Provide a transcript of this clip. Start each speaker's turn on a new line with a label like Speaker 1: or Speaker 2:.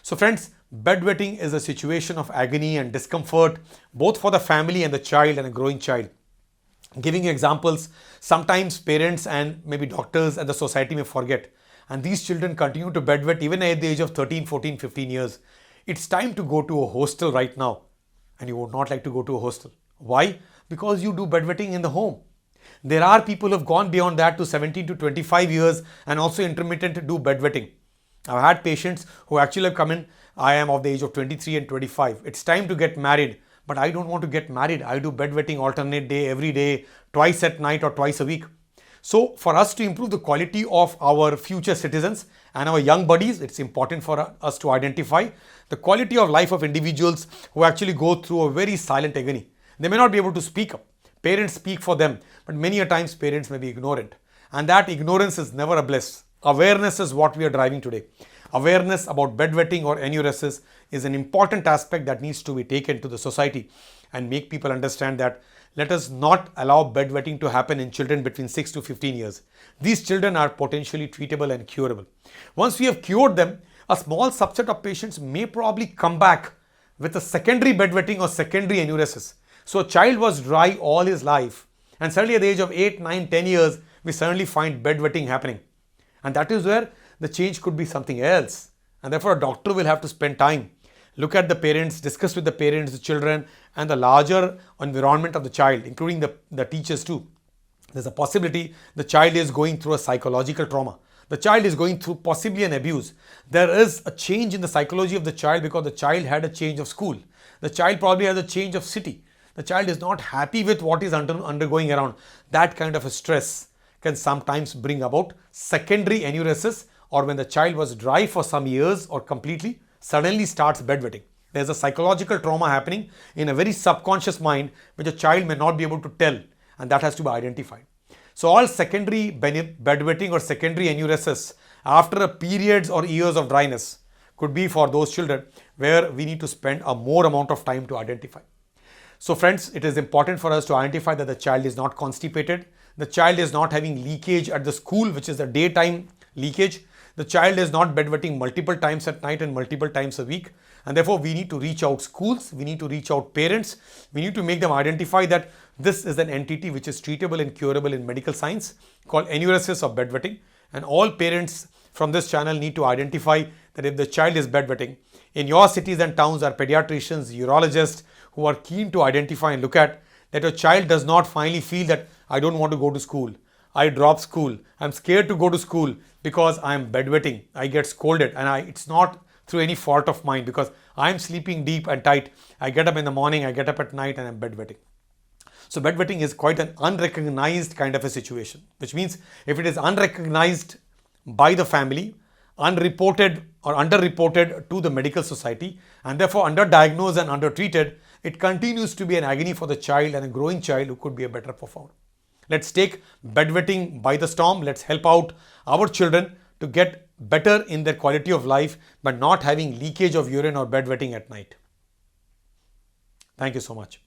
Speaker 1: So friends, bedwetting is a situation of agony and discomfort, both for the family and the child and a growing child. Giving you examples, sometimes parents and maybe doctors and the society may forget, and these children continue to bedwet even at the age of 13, 14, 15 years. It's time to go to a hostel right now, and you would not like to go to a hostel. Why? Because you do bedwetting in the home. There are people who have gone beyond that to 17 to 25 years and also intermittent do bedwetting. I've had patients who actually have come in. I am of the age of 23 and 25. It's time to get married, but I don't want to get married. I do bedwetting alternate day, every day, twice at night or twice a week. So for us to improve the quality of our future citizens and our young buddies, it's important for us to identify the quality of life of individuals who actually go through a very silent agony. They may not be able to speak up. Parents speak for them, but many a times parents may be ignorant. And that ignorance is never a bliss. Awareness is what we are driving today. Awareness about bedwetting or enuresis is an important aspect that needs to be taken to the society and make people understand that let us not allow bedwetting to happen in children between 6 to 15 years. These children are potentially treatable and curable. Once we have cured them, a small subset of patients may probably come back with a secondary bedwetting or secondary enuresis. So a child was dry all his life, and suddenly at the age of 8, 9, 10 years, we suddenly find bedwetting happening. And that is where the change could be something else. And therefore a doctor will have to spend time, look at the parents, discuss with the parents, the children, and the larger environment of the child, including the teachers too. There's a possibility the child is going through a psychological trauma. The child is going through possibly an abuse. There is a change in the psychology of the child because the child had a change of school. The child probably has a change of city. The child is not happy with what is undergoing around. That kind of a stress can sometimes bring about secondary enuresis, or when the child was dry for some years or completely, suddenly starts bedwetting. There's a psychological trauma happening in a very subconscious mind which a child may not be able to tell, and that has to be identified. So all secondary bedwetting or secondary enuresis after a periods or years of dryness could be for those children where we need to spend a more amount of time to identify. So friends, it is important for us to identify that the child is not constipated. The child is not having leakage at the school, which is the daytime leakage. The child is not bedwetting multiple times at night and multiple times a week. And therefore, we need to reach out schools. We need to reach out parents. We need to make them identify that this is an entity which is treatable and curable in medical science called enuresis of bedwetting. And all parents from this channel need to identify that if the child is bedwetting, in your cities and towns are pediatricians, urologists who are keen to identify and look at that your child does not finally feel that I don't want to go to school. I drop school. I'm scared to go to school because I'm bedwetting. I get scolded, and it's not through any fault of mine because I'm sleeping deep and tight. I get up in the morning, I get up at night, and I'm bedwetting. So bedwetting is quite an unrecognized kind of a situation, which means if it is unrecognized by the family, unreported or underreported to the medical society, and therefore underdiagnosed and undertreated, it continues to be an agony for the child and a growing child who could be a better performer. Let's take bedwetting by the storm. Let's help out our children to get better in their quality of life by not having leakage of urine or bedwetting at night. Thank you so much.